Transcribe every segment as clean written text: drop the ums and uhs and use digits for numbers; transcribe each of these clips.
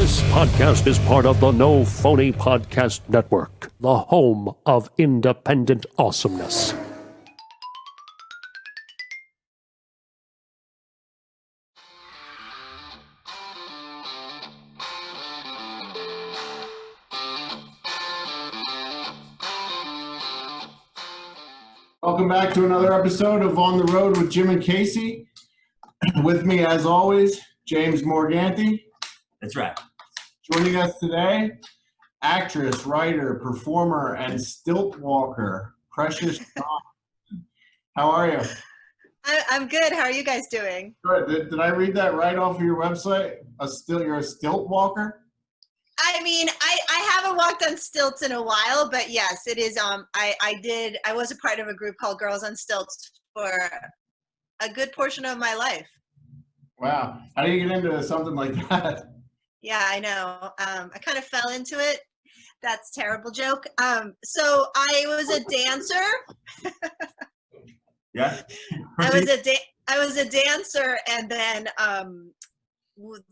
This podcast is part of the No Phony Podcast Network, the home of independent awesomeness. Welcome back to another episode of On the Road with Jim and Casey. With me, as always, James Morganti. That's right. Joining us today, actress, writer, performer, and stilt walker, Preciouschong. How are you? I'm good. How are you guys doing? Good. Did I read that right off of your website? You're a stilt walker? I mean, I haven't walked on stilts in a while, but yes, it is. I was a part of a group called Girls on Stilts for a good portion of my life. Wow. How do you get into something like that? Yeah, I know. I kind of fell into it. That's a terrible joke. So I was a dancer. Yeah. I was a dancer, and then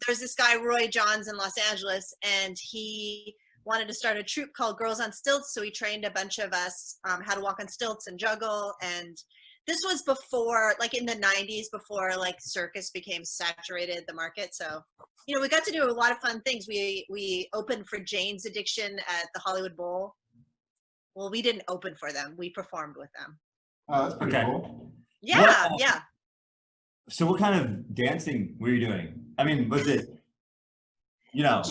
there's this guy Roy Johns in Los Angeles, and he wanted to start a troupe called Girls on Stilts. So he trained a bunch of us how to walk on stilts and juggle. And this was before, like in the 90s, before like circus became saturated the market. So, you know, we got to do a lot of fun things. We opened for Jane's Addiction at the Hollywood Bowl. Well, we didn't open for them. We performed with them. Oh, that's pretty cool. Yeah, yeah. So what kind of dancing were you doing? I mean, was it, you know?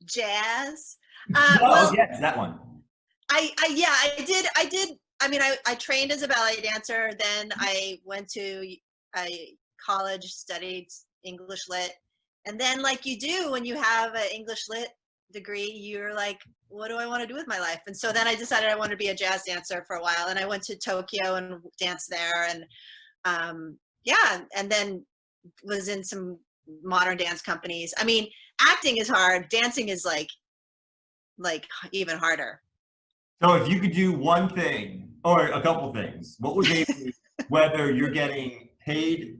Jazz. Well, yes, that one. I did. I mean, I trained as a ballet dancer. Then I went to a college, studied English lit. And then like you do when you have an English lit degree, you're like, what do I want to do with my life? And so then I decided I wanted to be a jazz dancer for a while. And I went to Tokyo and danced there. And and then was in some modern dance companies. I mean, acting is hard. Dancing is like even harder. So if you could do one thing or a couple things, what would they be? Whether you're getting paid,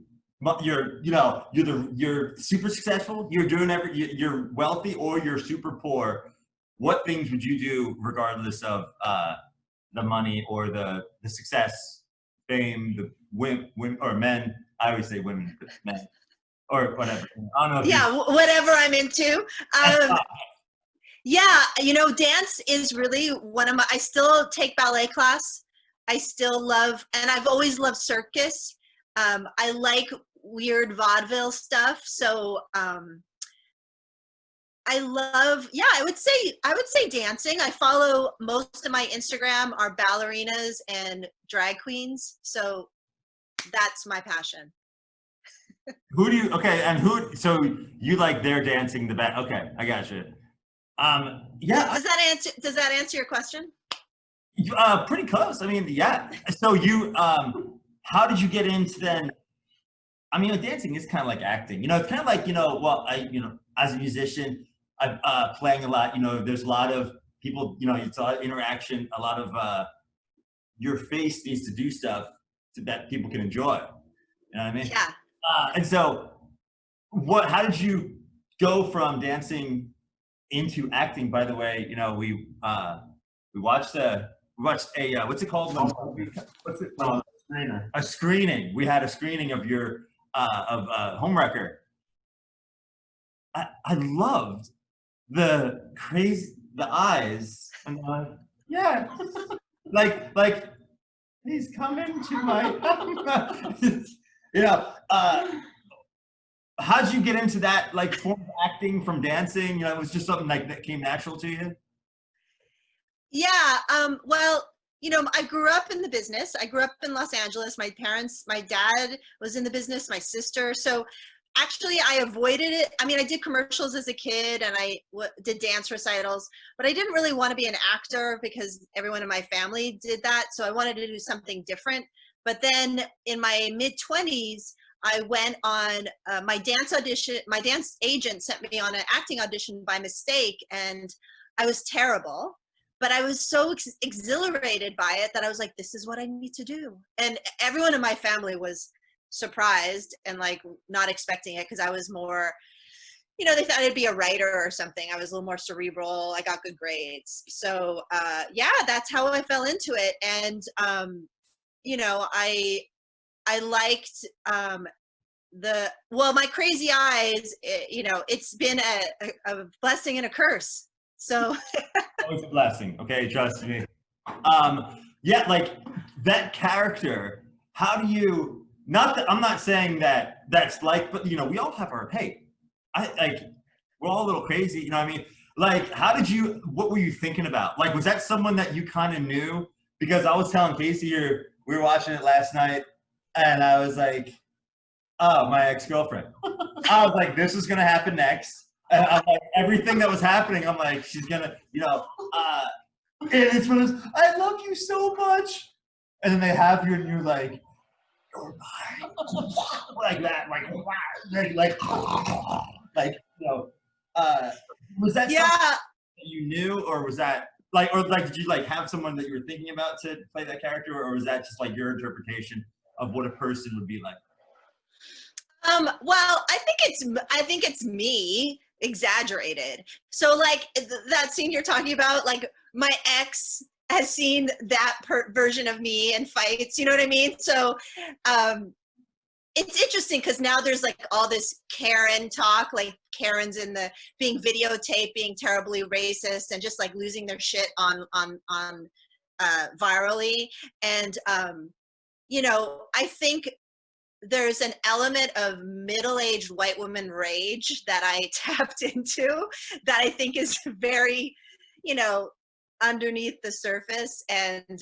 you're super successful, you're wealthy, or you're super poor. What things would you do regardless of the money or the success, fame, the women or men? I always say women, but men or whatever. I don't know. Yeah, whatever I'm into. Yeah, you know, dance is really one of my, I still take ballet class. I still love, and I've always loved circus. I like weird vaudeville stuff. So I love, I would say dancing. I follow, most of my Instagram are ballerinas and drag queens. So that's my passion. So you like their dancing the best? Okay, I got you. Yeah. Does that answer your question? Pretty close. I mean, yeah. So you, how did you get into then? I mean, dancing is kind of like acting. You know, it's kind of like, as a musician, I'm playing a lot. You know, there's a lot of people. You know, it's a lot of interaction. A lot of your face needs to do stuff that people can enjoy. You know what I mean? Yeah. And so, how did you go from dancing into acting? By the way, you know, we watched a what's it called? What's it called? A screening. We had a screening of your Homewrecker. I loved the eyes, and yeah, like he's coming to my how'd you get into that like form of acting from dancing? You know, it was just something like that came natural to you? Yeah, well, you know, I grew up in the business. I grew up in Los Angeles. My dad was in the business, my sister. So actually I avoided it. I mean, I did commercials as a kid, and I did dance recitals, but I didn't really want to be an actor because everyone in my family did that. So I wanted to do something different. But then in my mid-20s, I went on my dance audition. My dance agent sent me on an acting audition by mistake, and I was terrible. But I was so exhilarated by it that I was like, this is what I need to do. And everyone in my family was surprised and like not expecting it, because I was more you know, they thought I'd be a writer or something. I was a little more cerebral. I got good grades. So yeah, that's how I fell into it. And you know, I liked my crazy eyes, you know, it's been a blessing and a curse. So Always a blessing. Okay, trust me. Yeah, like that character. How do you? Not that I'm not saying that that's like, but you know, we all have our hey. I like we're all a little crazy. You know what I mean? Like, how did you? What were you thinking about? Like, was that someone that you kind of knew? Because I was telling Casey here, we were watching it last night, and I was like, oh, my ex-girlfriend. I was like, this is gonna happen next. And I'm like, everything that was happening, I'm like, she's gonna, you know, and it's one of those, I love you so much. And then they have you and you're like, you're mine. Like that, like, you know, was that yeah, something that you knew, or was that like, or like, did you like have someone that you were thinking about to play that character, or was that just like your interpretation of what a person would be like? well, I think it's me exaggerated. So like that scene you're talking about, like my ex has seen that version of me in fights, you know what I mean? So it's interesting because now there's like all this Karen talk, like Karen's in the being videotaped, being terribly racist and just like losing their shit on virally. And you know, I think there's an element of middle-aged white woman rage that I tapped into that I think is very, you know, underneath the surface. And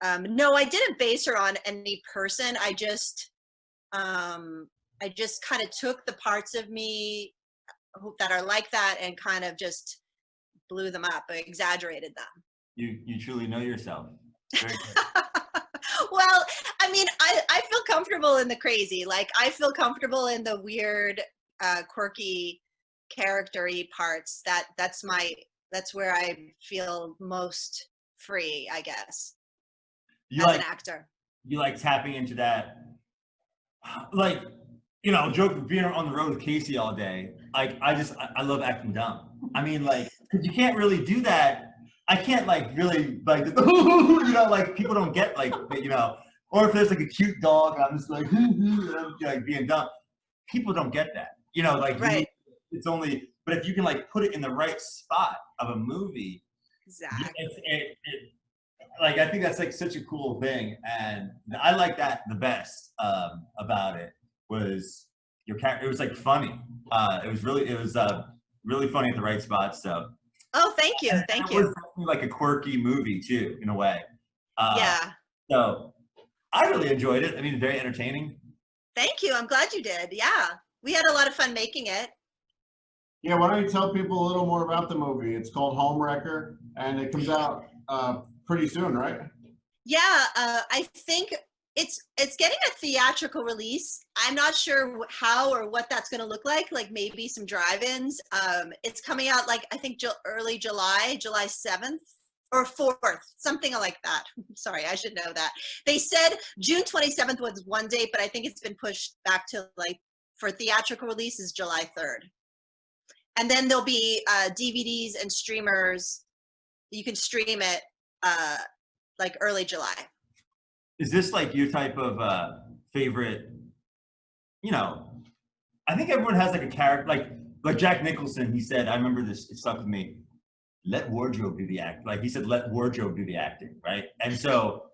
no, I didn't base her on any person. I just kind of took the parts of me that are like that and kind of just blew them up, exaggerated them. You truly know yourself. Very good. Well, I mean, I feel comfortable in the crazy. Like, I feel comfortable in the weird, quirky, character-y parts. That's where I feel most free, I guess, You as like an actor. you like tapping into that, like, you know, joke being on the road with Casey all day. Like, I love acting dumb. I mean, like, 'cause you can't really do that. I can't like really like you know, like people don't get like, you know, or if there's like a cute dog, I'm just like, and I'm like being dumb. People don't get that, you know, like you. Right. It's only, but if you can like put it in the right spot of a movie, Exactly. like I think that's like such a cool thing, and I like that the best about it was your character. It was like funny. It was really funny at the right spot. So Oh, thank you. and Thank it was you. definitely like a quirky movie too, in a way. Yeah. So I really enjoyed it. I mean, very entertaining. Thank you. I'm glad you did. Yeah. We had a lot of fun making it. Yeah, why don't you tell people a little more about the movie? It's called Homewrecker, and it comes out pretty soon, right? Yeah, I think it's getting a theatrical release. I'm not sure how or what that's going to look like. Like maybe some drive-ins. It's coming out like I think early July 7th or 4th, something like that. Sorry, I should know that. They said June 27th was one date, but I think it's been pushed back to like for theatrical release is July 3rd. And then there'll be DVDs and streamers. You can stream it like early July. Is this like your type of favorite? You know, I think everyone has like a character, like Jack Nicholson. He said, I remember this. It stuck with me. Let wardrobe do the act. Like he said, let wardrobe do the acting, right? And so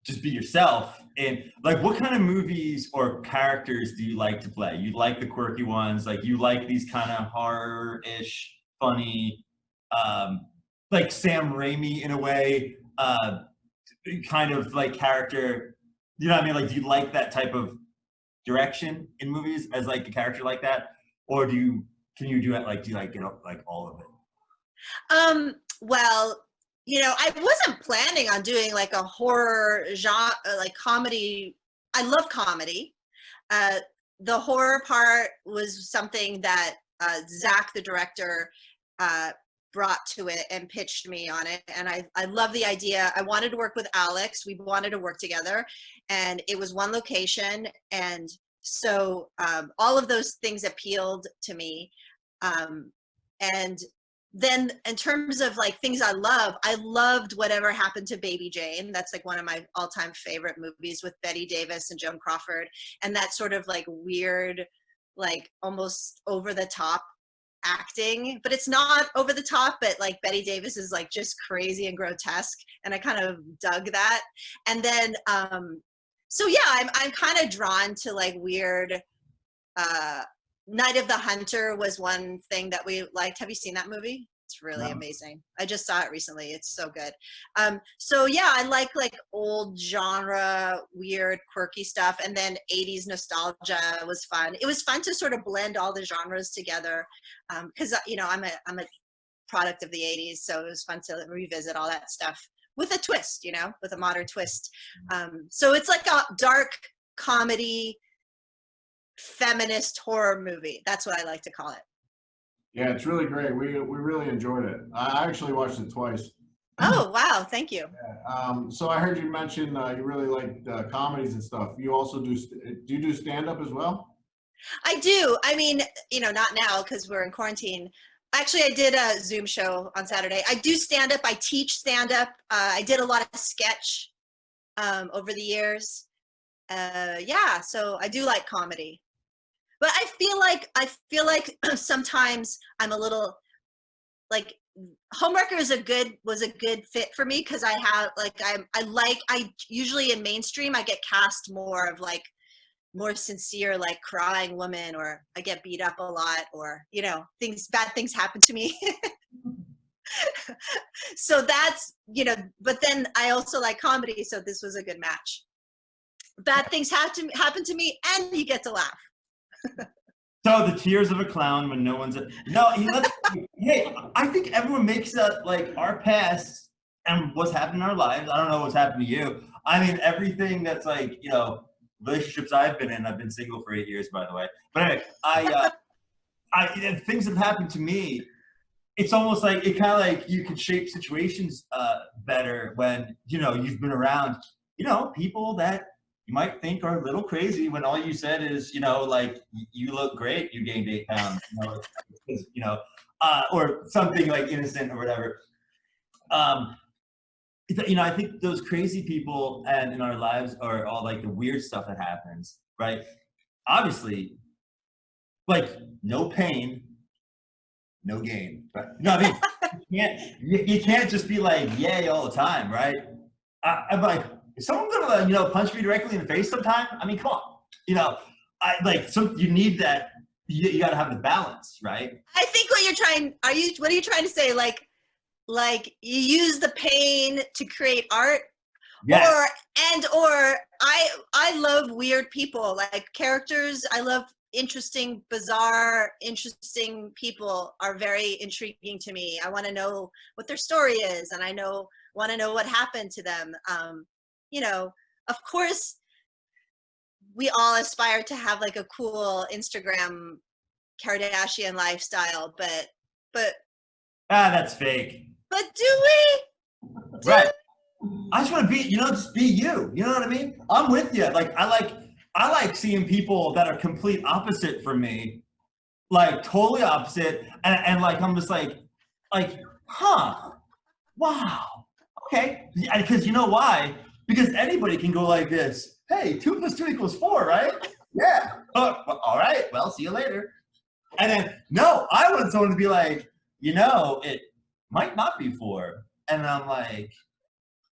just be yourself. And like, what kind of movies or characters do you like to play? You like the quirky ones, like you like these kind of horror-ish, funny, like Sam Raimi in a way, kind of like character. You know what I mean? Like, do you like that type of direction in movies as like a character like that, or can you do it like do you like get up like all of it? Well, you know, I wasn't planning on doing like a horror genre, like comedy. I love comedy. The horror part was something that Zach, the director, brought to it and pitched me on it. And I love the idea. I wanted to work with Alex. We wanted to work together. And it was one location. And So all of those things appealed to me. And then in terms of like things I loved Whatever Happened to Baby Jane. That's like one of my all-time favorite movies with Bette Davis and Joan Crawford. And that sort of like weird, like almost over the top acting, but it's not over the top, but like Bette Davis is like just crazy and grotesque. And I kind of dug that. And then, so yeah, I'm kind of drawn to like weird, Night of the Hunter was one thing that we liked. Have you seen that movie? It's really amazing. I just saw it recently. It's so good. So yeah, I like old genre, weird, quirky stuff. And then 80s nostalgia was fun. It was fun to sort of blend all the genres together. Cause you know, I'm a product of the 80s. So it was fun to revisit all that stuff with a twist, you know, with a modern twist. So it's like a dark comedy, feminist horror movie. That's what I like to call it. Yeah, it's really great. We really enjoyed it. I actually watched it twice. Oh, wow. Thank you. So I heard you mention you really like comedies and stuff. You also do you do stand-up as well? I do. I mean, you know, not now because we're in quarantine. Actually, I did a Zoom show on Saturday. I do stand-up. I teach stand-up. I did a lot of sketch over the years. Yeah, so I do like comedy. But I feel like sometimes I'm a little like Homewrecker was a good fit for me because I usually in mainstream I get cast more of like more sincere like crying woman, or I get beat up a lot, or you know, bad things happen to me. So that's, you know, but then I also like comedy, so this was a good match. Bad things happen to me and you get to laugh. So the tears of a clown when no one's no, you know, hey, I think everyone makes that like our past and what's happened in our lives. I don't know what's happened to you. I mean, everything that's like, you know, relationships I've been in. I've been single for 8 years, by the way. But anyway, things have happened to me. It's almost like it kind of like you can shape situations better when, you know, you've been around, you know, people that you might think are a little crazy when all you said is, you know, like, you look great, you gained 8 pounds, you know, or something like innocent or whatever. You know, I think those crazy people and in our lives are all like the weird stuff that happens, right? Obviously, like no pain, no gain. Right? No, I mean, you can't just be like, yay all the time, right? I'm like, is someone gonna, you know, punch me directly in the face sometime? I mean, come on, you know, you need that. You got to have the balance, right? I think what are you trying to say? Like you use the pain to create art? Yes. Or I love weird people, like characters. I love bizarre, interesting people are very intriguing to me. I want to know what their story is, and want to know what happened to them. You know, of course, we all aspire to have like a cool Instagram Kardashian lifestyle, but that's fake. But do we? Right. I just want to be, you know, just be you. You know what I mean? I'm with you. Like I like seeing people that are complete opposite from me, like totally opposite, and like I'm just like, huh, wow, okay. Because you know why? Because anybody can go like this. Hey, 2 + 2 = 4, right? Yeah. Oh, well, all right. Well, see you later. And then no, I want someone to be like, you know, it might not be 4, and I'm like,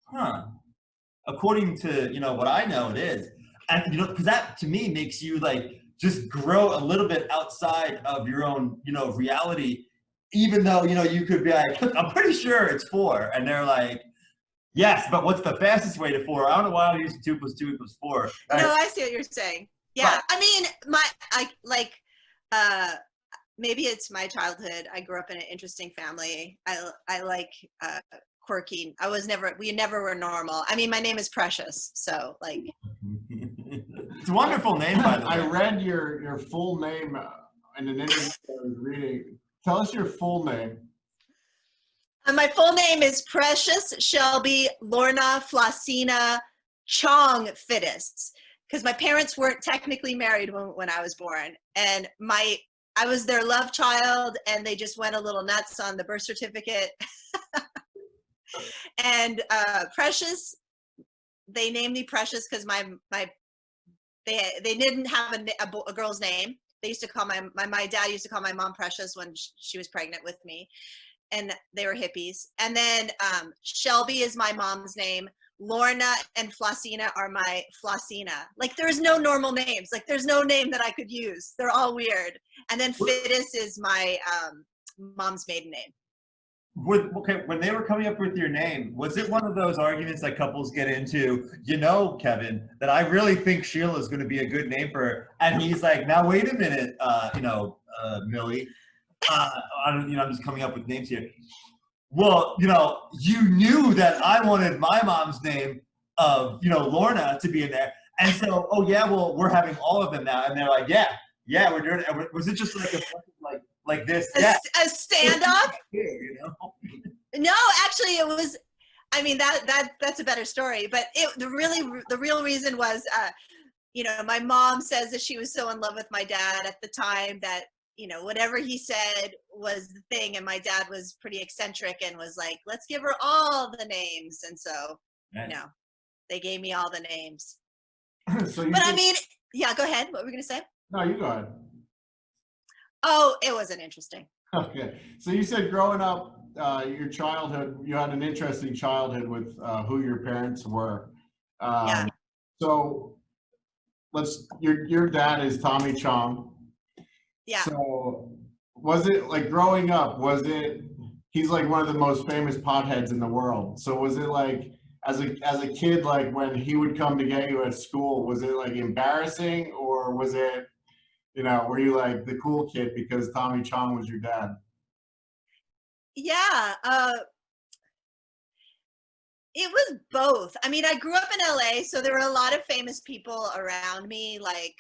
huh. According to, you know, what I know, it is. And, you know, because that to me makes you like just grow a little bit outside of your own, you know, reality, even though, you know, you could be like, I'm pretty sure it's 4. And they're like, yes, but what's the fastest way to 4? I don't know why I'm using 2 + 2 = 4. Right? No, I see what you're saying. Yeah. Right. I mean, maybe it's my childhood. I grew up in an interesting family. I like quirky. We never were normal. I mean, my name is Precious, so like. It's a wonderful name, by the way. I read your full name in an interview I was reading. Tell us your full name. My full name is Precious Shelby Lorna Flosina Chong Fittis, because my parents weren't technically married when I was born, and I was their love child, and they just went a little nuts on the birth certificate. And Precious, they named me Precious because they didn't have a girl's name. They used to call my dad used to call my mom Precious when she was pregnant with me, and they were hippies. And then Shelby is my mom's name. Lorna and Flossina are my Flossina. Like, there's no normal names. Like, there's no name that I could use. They're all weird. And then Fittis is my mom's maiden name. When they were coming up with your name, was it one of those arguments that couples get into, you know, Kevin, that I really think Sheila is going to be a good name for her? And he's like, now, wait a minute, Millie. I'm just coming up with names here. Well, you knew that I wanted my mom's name of, Lorna to be in there. And so, oh yeah, well, we're having all of them now. And they're like, yeah, we're doing it. Was it just like a like this? A standoff? No, actually it was, I mean, that's a better story, but the real reason was, my mom says that she was so in love with my dad at the time that, whatever he said was the thing. And my dad was pretty eccentric and was like, let's give her all the names. And so, nice. They gave me all the names. I mean, yeah, go ahead. What were we going to say? No, you go ahead. Oh, it wasn't interesting. Okay. So you said growing up, your childhood, you had an interesting childhood with who your parents were. Yeah. So your dad is Tommy Chong. Yeah. So was it like growing up, he's like one of the most famous potheads in the world. So was it like, as a kid, like when he would come to get you at school, was it like embarrassing, or was it, were you like the cool kid because Tommy Chong was your dad? Yeah. It was both. I mean, I grew up in LA, so there were a lot of famous people around me, like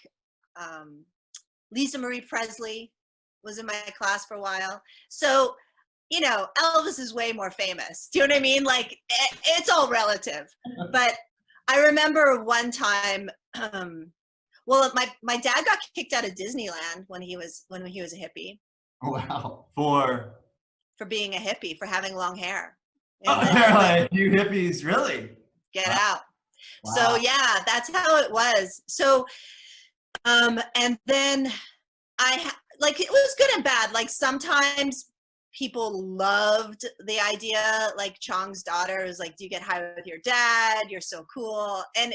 Lisa Marie Presley was in my class for a while. So, Elvis is way more famous. Do you know what I mean? Like, it's all relative. But I remember one time, well, my dad got kicked out of Disneyland when he was a hippie. Wow. For being a hippie, for having long hair. Oh, they're like, you hippies, really? Get out. Wow. So yeah, that's how it was. So, and then it was good and bad. Like, sometimes people loved the idea, like Chong's daughter was like, do you get high with your dad? You're so cool. And,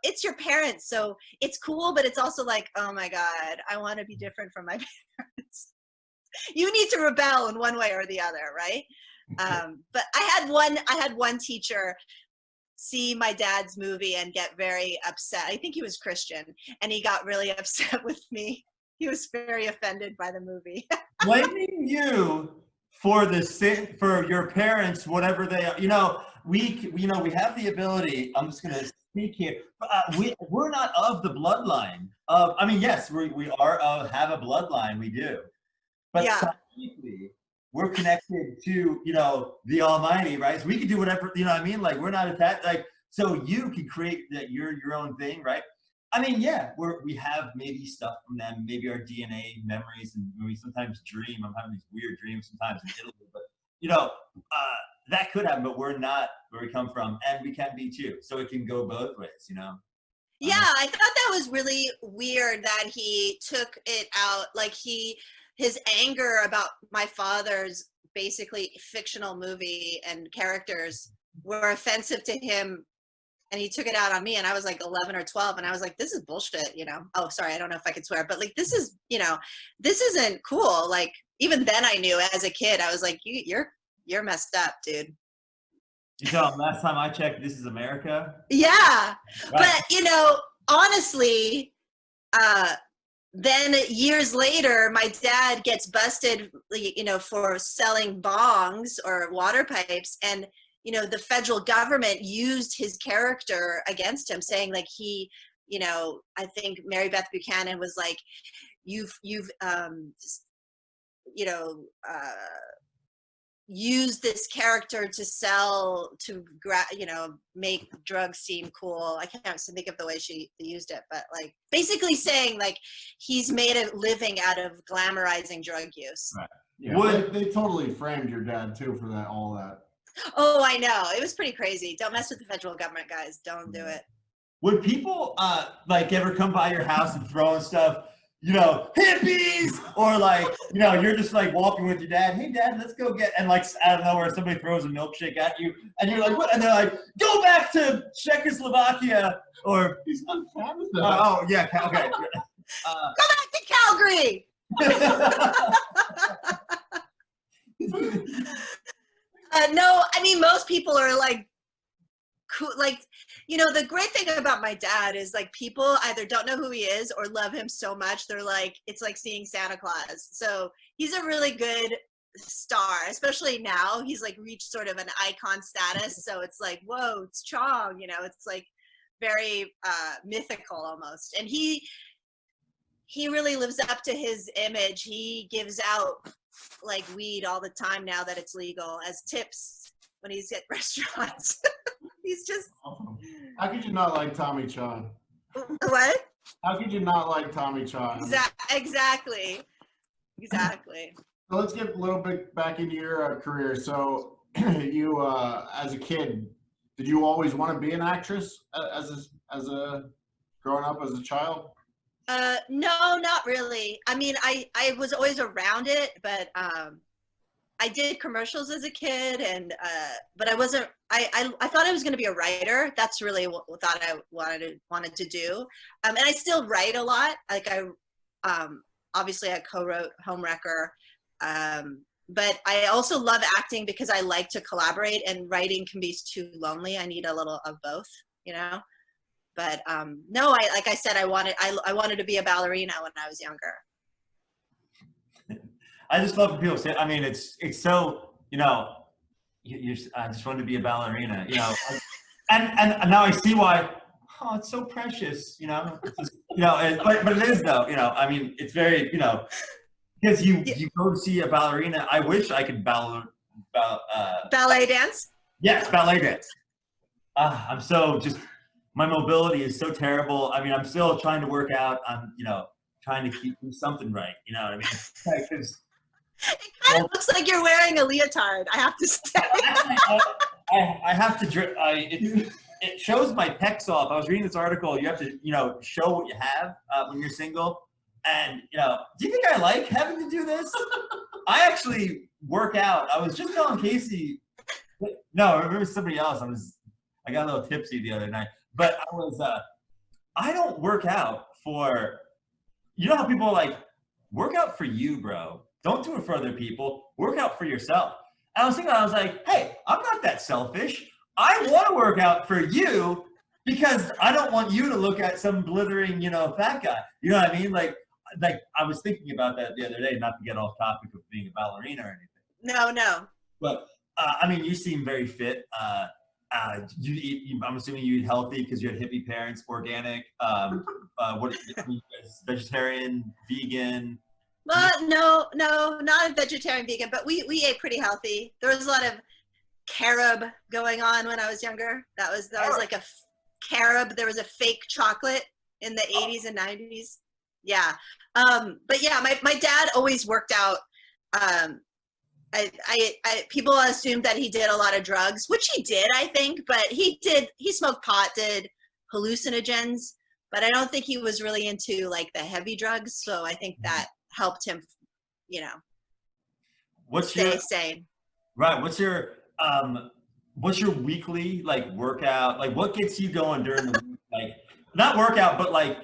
it's your parents. So it's cool, but it's also like, oh my God, I want to be different from my parents. You need to rebel in one way or the other, right? But I had one teacher see my dad's movie and get very upset. I think he was Christian, and he got really upset with me. He was very offended by the movie. Blaming you for for your parents, whatever they are. We have the ability. I'm just gonna speak here. We're not of the bloodline. I mean, yes, we are have a bloodline. We do, but scientifically, we're connected to the Almighty, right? So we can do whatever. You know what I mean? Like, we're not attached. Like, so you can create your own thing, right? I mean, yeah, we have maybe stuff from them, maybe our DNA memories, and we sometimes dream. I'm having these weird dreams sometimes in Italy, but that could happen. But we're not where we come from, and we can be too. So it can go both ways, Yeah, I thought that was really weird that he took it out, like his anger about my father's basically fictional movie and characters were offensive to him. And he took it out on me, and I was like 11 or 12, and I was like, this is bullshit, Oh, sorry, I don't know if I could swear, but like, this is, this isn't cool. Like, even then I knew as a kid, I was like, you're messed up, dude. You tell him, last time I checked, this is America. Yeah. Right. But, honestly, then years later, my dad gets busted, for selling bongs or water pipes, and the federal government used his character against him, saying like he, I think Mary Beth Buchanan was like, use this character to sell, to make drugs seem cool. I can't think of the way she used it, but like basically saying like he's made a living out of glamorizing drug use. Right. Yeah, they totally framed your dad too for that, all that. Oh, I know. It was pretty crazy. Don't mess with the federal government, guys. Don't do it. Would people like ever come by your house and throwing stuff, you know, hippies, or like, you know, you're just like walking with your dad, hey dad, let's go get, and like out of nowhere somebody throws a milkshake at you and you're like, what? And they're like, go back to Czechoslovakia, or He's on Canada. oh yeah, okay. Go back to Calgary. No, I mean, most people are like, cool. Like, you know, the great thing about my dad is like people either don't know who he is or love him so much. They're like, it's like seeing Santa Claus. So he's a really good star, especially now. He's like reached sort of an icon status. So it's like, whoa, it's Chong, you know, it's like very mythical almost. And he really lives up to his image. He gives out like weed all the time now that it's legal as tips when he's at restaurants. He's just. How could you not like Tommy Chong? What? How could you not like Tommy Chong? Exactly. So let's get a little bit back into your career. So you, as a kid, did you always want to be an actress as a growing up as a child? No, not really. I mean, I was always around it, but I did commercials as a kid, and but I wasn't. I thought I was going to be a writer. That's really what thought I wanted to do. And I still write a lot. Like obviously I co-wrote Homewrecker. But I also love acting because I like to collaborate, and writing can be too lonely. I need a little of both, you know. But no, like I said, I wanted to be a ballerina when I was younger. I just love when people say, I mean, it's so, you know, I just wanted to be a ballerina, you know, and now I see why. Oh, it's so precious, you know. It's just, you know, but it is though, you know. I mean, it's very, you know, because you go to see a ballerina. I wish I could ballet dance. Yes, ballet dance. I'm so just, my mobility is so terrible. I mean, I'm still trying to work out. I'm, you know, trying to do something right. You know what I mean? It kind of looks like you're wearing a leotard, I have to say. I have to. It shows my pecs off. I was reading this article. You have to, you know, show what you have when you're single. And, you know, do you think I like having to do this? I actually work out. I was just telling Casey. No, I remember somebody else. I got a little tipsy the other night. But I don't work out for, you know how people are like, work out for you, bro. Don't do it for other people. Work out for yourself. And I was thinking, I was like, hey, I'm not that selfish. I want to work out for you because I don't want you to look at some blithering, you know, fat guy. You know what I mean? Like I was thinking about that the other day, not to get off topic of being a ballerina or anything. No. But I mean, you seem very fit. You eat, I'm assuming you eat healthy because you had hippie parents, organic, what vegetarian, vegan? Well, no, not a vegetarian, vegan, but we ate pretty healthy. There was a lot of carob going on when I was younger. That was like a carob. There was a fake chocolate in the 80s and 90s. Yeah. But yeah, my dad always worked out. People assumed that he did a lot of drugs, which he did, I think, but he smoked pot, did hallucinogens, but I don't think he was really into like the heavy drugs. So I think that helped him, you know, stay sane. Right. What's your weekly like workout? Like what gets you going during the week? Like not workout, but like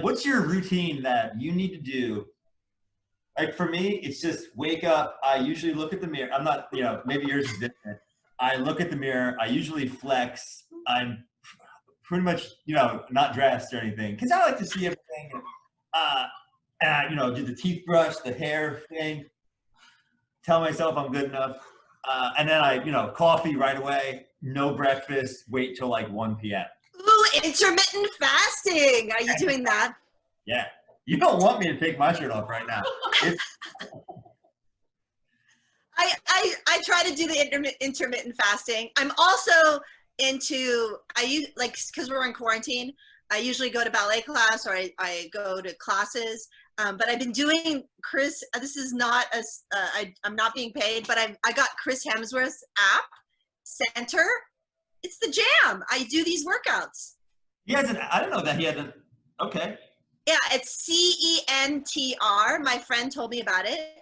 what's your routine that you need to do? Like for me, it's just wake up. I usually look at the mirror. I'm not, you know, maybe yours is different. I look at the mirror. I usually flex. I'm pretty much, you know, not dressed or anything because I like to see everything. And you know, do the teeth brush, the hair thing. Tell myself I'm good enough. And then I, you know, coffee right away. No breakfast. Wait till like 1 p.m. Ooh, intermittent fasting. Are you doing that? Yeah. You don't want me to take my shirt off right now. I try to do the intermittent fasting. I'm also into, because we're in quarantine, I usually go to ballet class or I go to classes. But I've been doing Chris, this is not, I'm not being paid, but I got Chris Hemsworth's app, Center. It's the jam. I do these workouts. Yeah, I don't know that he had an, okay. Yeah, it's CENTR. My friend told me about it.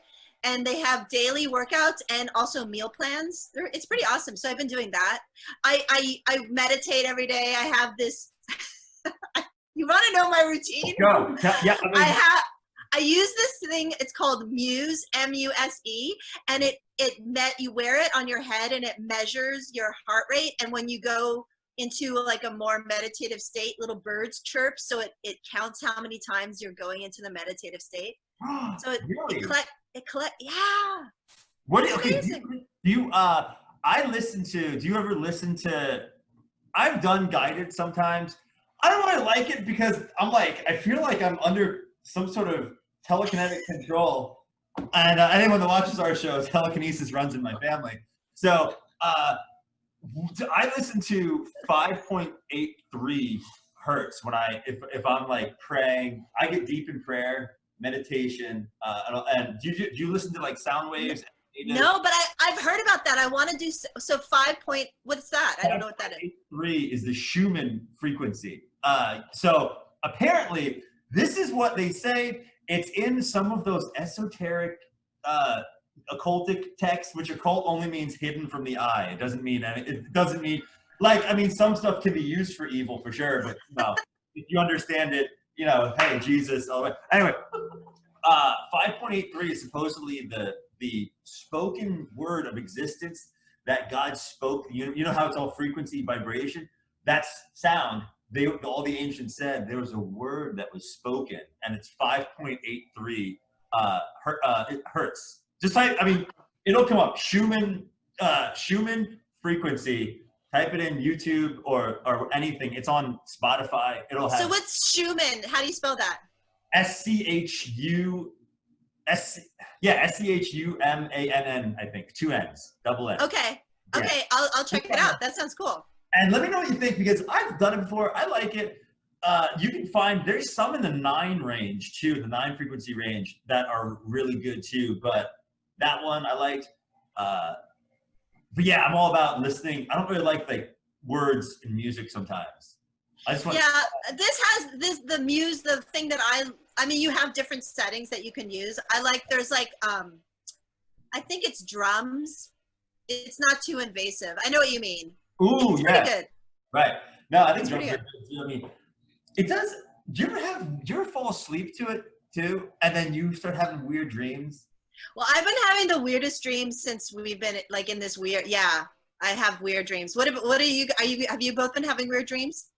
And they have daily workouts and also meal plans. It's pretty awesome. So I've been doing that. I meditate every day. I have this, you want to know my routine? Go. Yeah, I use this thing, it's called Muse, M-U-S-E, and you wear it on your head and it measures your heart rate. And when you go into like a more meditative state, little birds chirp, so it counts how many times you're going into the meditative state. So really? it collect, yeah. What it's okay, amazing. do you do you ever listen to, I've done guided sometimes. I don't really like it because I feel like I'm under some sort of telekinetic control. And anyone that watches our show, telekinesis runs in my family. So I listen to 5.83 hertz when if I'm like praying. I get deep in prayer, meditation, and do you listen to like sound waves? No, but I've heard about that. I want to do so 5 point. What's that? I don't know what that is. 3 is the Schumann frequency. So apparently, this is what they say. It's in some of those esoteric, occultic texts, which occult only means hidden from the eye. It doesn't mean some stuff can be used for evil for sure, but no, if you understand it, hey, Jesus. Anyway, 5.83 is supposedly the spoken word of existence that God spoke. You know how it's all frequency, vibration? That's sound. All the ancients said there was a word that was spoken, and it's 5.83 hertz. Just type, it'll come up. Schumann frequency. Type it in YouTube or anything. It's on Spotify. It'll have. So what's Schumann? How do you spell that? SCHUMANN, I think. 2 N's, double N. Okay. Yeah. Okay, I'll check it out. That sounds cool. And let me know what you think, because I've done it before. I like it. You can find, there's some in the 9 range too, the 9 frequency range that are really good too. But that one I liked. But yeah, I'm all about listening. I don't really like words in music sometimes. I just want. Yeah, the Muse, the thing that you have different settings that you can use. There's I think it's drums. It's not too invasive. I know what you mean. Ooh, it's pretty good. Right. No, I think it's drums pretty are good too. It does. Do you ever fall asleep to it too, and then you start having weird dreams? Well, I've been having the weirdest dreams since we've been in this weird. Yeah, I have weird dreams. What are you? Have you both been having weird dreams?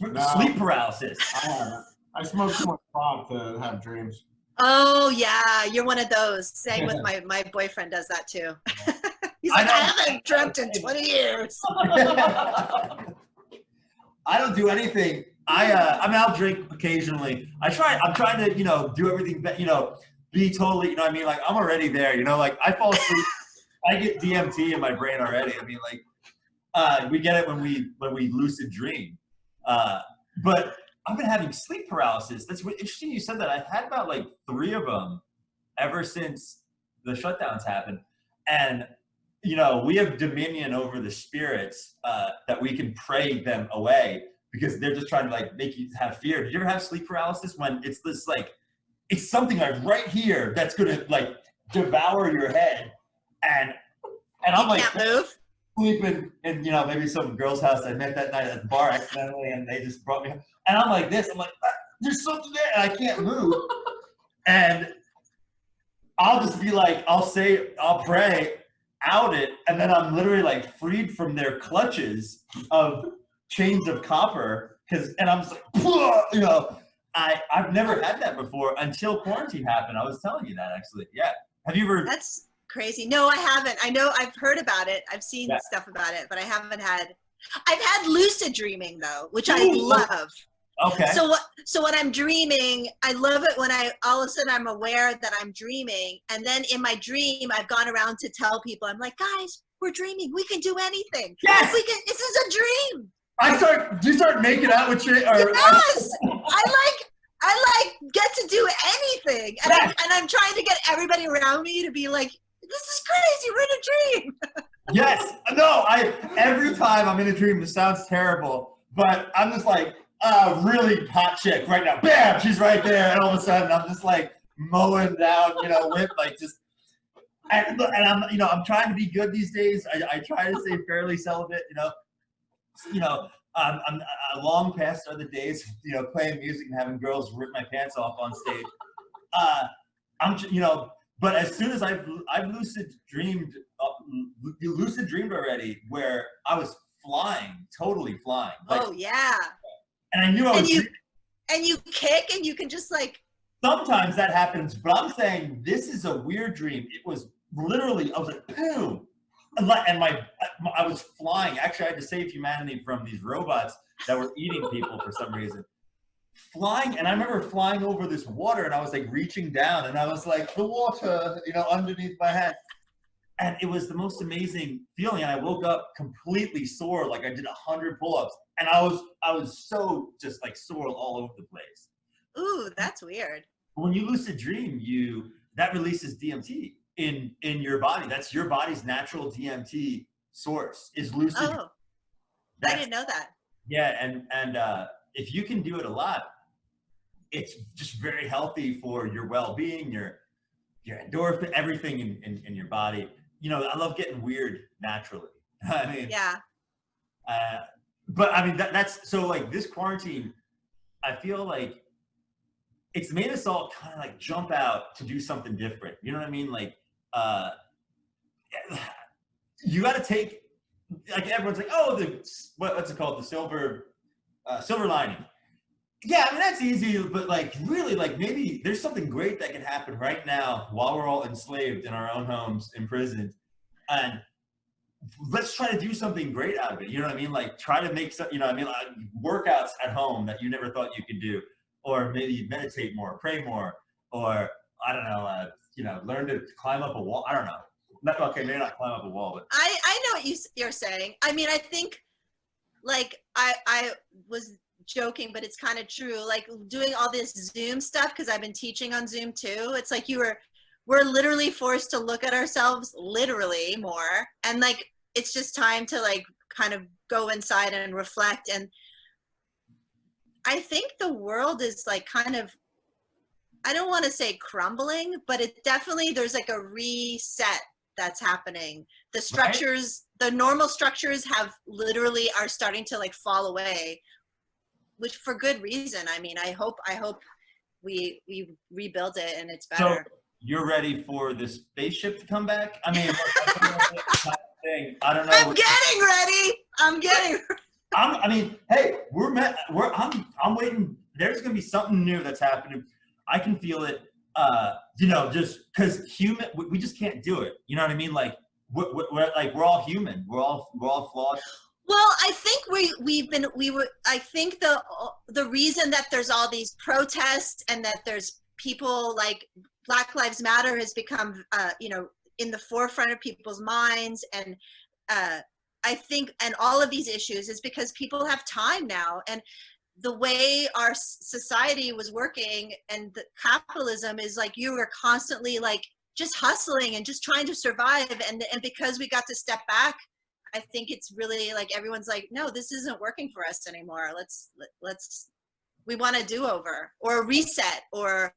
No. Sleep paralysis. I haven't. I smoke too much pot to have dreams. Oh yeah, you're one of those. Same with my boyfriend does that too. He's like, I haven't dreamt in 20 years. I don't do anything. I'll drink occasionally. I'm trying to, do everything, be totally, I'm already there, I fall asleep. I get DMT in my brain already. We get it when we lucid dream. But I've been having sleep paralysis. That's interesting you said that. I've had about 3 of them ever since the shutdowns happened. And, we have dominion over the spirits that we can pray them away, because they're just trying to make you have fear. Did you ever have sleep paralysis when it's this it's something right here that's gonna devour your head, and I'm can't move. Sleeping in maybe some girl's house I met that night at the bar accidentally, and they just brought me home, and I'm like this. I'm like, there's something there, and I can't move, and I'll just be I'll pray out it, and then I'm literally freed from their clutches of chains of copper, and I'm just I've never had that before until quarantine happened. I was telling you that, actually. Yeah. Have you ever? That's crazy. No, I haven't. I know I've heard about it. I've seen stuff about it, but I haven't had. I've had lucid dreaming though, which I love. Okay. So when I'm dreaming, I love it when all of a sudden I'm aware that I'm dreaming. And then in my dream, I've gone around to tell people, I'm like, guys, we're dreaming. We can do anything. Yes! Like, this is a dream. Do you start making out with shit? Or Yes! I get to do anything. And, Yes! I'm trying to get everybody around me to be like, this is crazy. We're in a dream. Yes. No, every time I'm in a dream, this sounds terrible, but I'm just like, really hot chick right now. Bam! She's right there. And all of a sudden I'm just like mowing down, whip, like just, and I'm, I'm trying to be good these days. I try to stay fairly celibate, I'm long past other days, playing music and having girls rip my pants off on stage. But as soon as I've lucid dreamed already, where I was flying, totally flying. Like, oh yeah. And I knew I was. And you kick, and you can just like. Sometimes that happens, but I'm saying this is a weird dream. It was literally, I was like, boom, and I was flying. Actually, I had to save humanity from these robots that were eating people for some reason. Flying, and I remember flying over this water, and I was like reaching down, and I was like, the water, underneath my head. And it was the most amazing feeling. And I woke up completely sore, like I did 100 pull-ups, and I was so just like sore all over the place. Ooh, that's weird. When you lucid dream, that releases DMT in your body. That's your body's natural DMT source is lucid. Oh, I didn't know that. Yeah, and if you can do it a lot, it's just very healthy for your well-being, your endorphin, everything in your body. I love getting weird naturally. I mean, yeah. But I mean, that's so like this quarantine, I feel like it's made us all kind of like jump out to do something different. You know what I mean? Like, you got to take, like everyone's like, oh, what's it called? The silver lining. Yeah, I mean, that's easy, but like really, like maybe there's something great that can happen right now while we're all enslaved in our own homes, imprisoned, and let's try to do something great out of it. You know what I mean? Like try to make some, workouts at home that you never thought you could do, or maybe meditate more, pray more, or I don't know, learn to climb up a wall. I don't know. Okay, maybe not climb up a wall, but I know what you're saying. I mean, I think like I was joking, but it's kind of true. Like doing all this Zoom stuff, because I've been teaching on Zoom too. It's like we're literally forced to look at ourselves literally more, and like it's just time to like kind of go inside and reflect. And I think the world is like kind of, I don't want to say crumbling, but it definitely, there's like a reset that's happening. The structures, right? The normal structures literally are starting to like fall away, which for good reason. I mean, I hope we rebuild it and it's better. So you're ready for the spaceship to come back? I mean, I don't know. I'm getting ready. I mean, hey, I'm waiting. There's gonna be something new that's happening. I can feel it. Just because we just can't do it. You know what I mean? Like we're all human. We're all flawed. Well, I think I think the reason that there's all these protests and that there's people like Black Lives Matter has become, in the forefront of people's minds. And I think, and all of these issues is because people have time now. And the way our society was working and the capitalism is like, you were constantly like just hustling and just trying to survive. And because we got to step back, I think it's really like, everyone's like, no, this isn't working for us anymore. We want a do-over or a reset or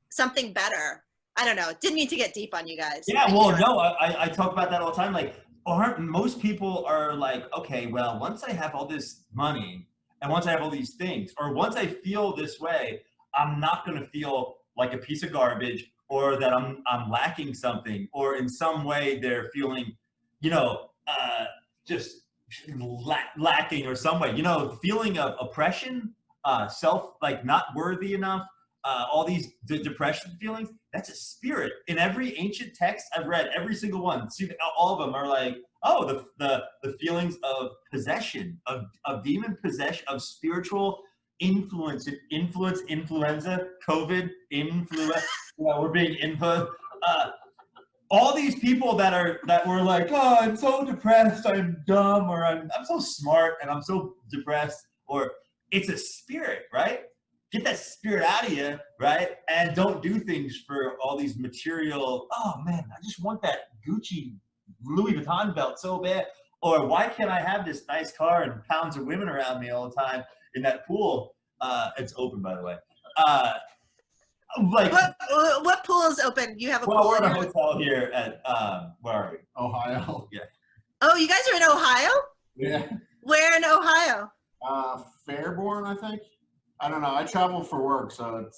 something better. I don't know. Didn't mean to get deep on you guys. Yeah, well, no, I talk about that all the time. Like, most people are like, okay, well, once I have all this money and once I have all these things, or once I feel this way, I'm not going to feel like a piece of garbage or that I'm lacking something, or in some way they're feeling, just lacking or some way, feeling of oppression, like not worthy enough, all these depression feelings. That's a spirit. In every ancient text I've read, every single one, all of them are like, oh, the feelings of possession, of demon possession, of spiritual influenza, COVID, influenza. We're being influenced. All these people that were like, oh, I'm so depressed, I'm dumb, or I'm so smart and I'm so depressed, or it's a spirit, right? Get that spirit out of you, right? And don't do things for all these material, oh man, I just want that Gucci Louis Vuitton belt so bad. Or why can't I have this nice car and pounds of women around me all the time in that pool? It's open, by the way. Like what pool is open? You have a pool? Well, we're in a hotel here at where are we? Ohio. Yeah. Oh, you guys are in Ohio? Yeah. Where in Ohio? Fairborn, I think. I don't know. I travel for work, so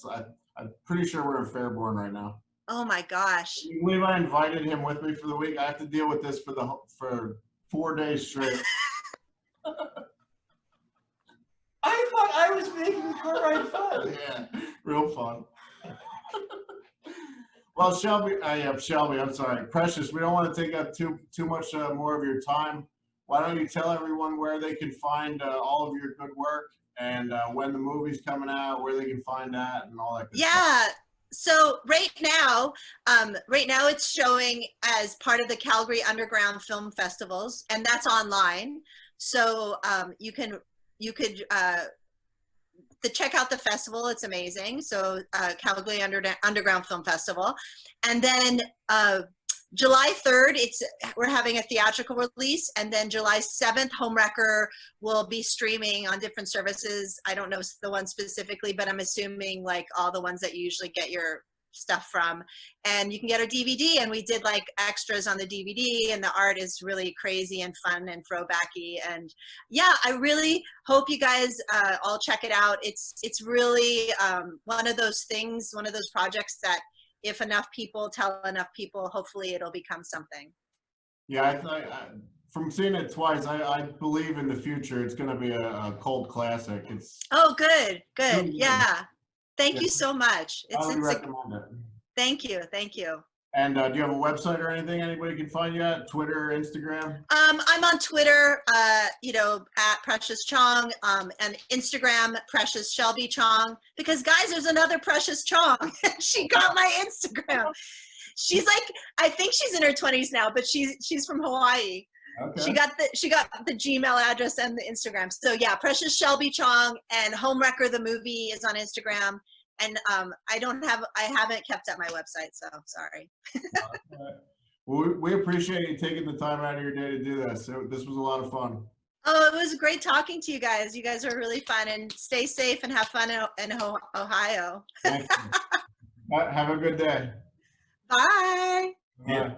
I'm pretty sure we're in Fairborn right now. Oh my gosh. I believe I invited him with me for the week. I have to deal with this for 4 days straight. I thought I was making for right fun. Yeah, real fun. Well, Shelby, I'm sorry. Precious, we don't want to take up too much more of your time. Why don't you tell everyone where they can find all of your good work and when the movie's coming out, where they can find that and all that good stuff. So right now it's showing as part of the Calgary Underground Film Festivals, and that's online. So you could check out the festival. It's amazing. So Calgary Underground Film Festival. And then July 3rd, we're having a theatrical release. And then July 7th, Homewrecker will be streaming on different services. I don't know the one specifically, but I'm assuming like all the ones that you usually get your stuff from. And you can get a DVD, and we did like extras on the DVD, and the art is really crazy and fun and throwbacky. And yeah, I really hope you guys all check it out. It's really one of those things, one of those projects that if enough people tell enough people, hopefully it'll become something. Yeah, from seeing it twice, I believe in the future it's going to be a cult classic. Oh, good. Yeah. Thank Yeah. you so much. I would recommend it. Thank you. And do you have a website or anything anybody can find you at? Twitter, Instagram? I'm on Twitter, at Precious Chong, and Instagram, Precious Shelby Chong. Because guys, there's another Precious Chong. She got my Instagram. She's like, I think she's in her 20s now, but she's from Hawaii. Okay. She got the Gmail address and the Instagram. So yeah, Precious Shelby Chong, and Homewrecker the movie is on Instagram. And I haven't kept up my website, so sorry. Well, we appreciate you taking the time out of your day to do this. This was a lot of fun. Oh, it was great talking to you guys. You guys are really fun, and stay safe and have fun in Ohio. Thank you. Have a good day. Bye. Yeah.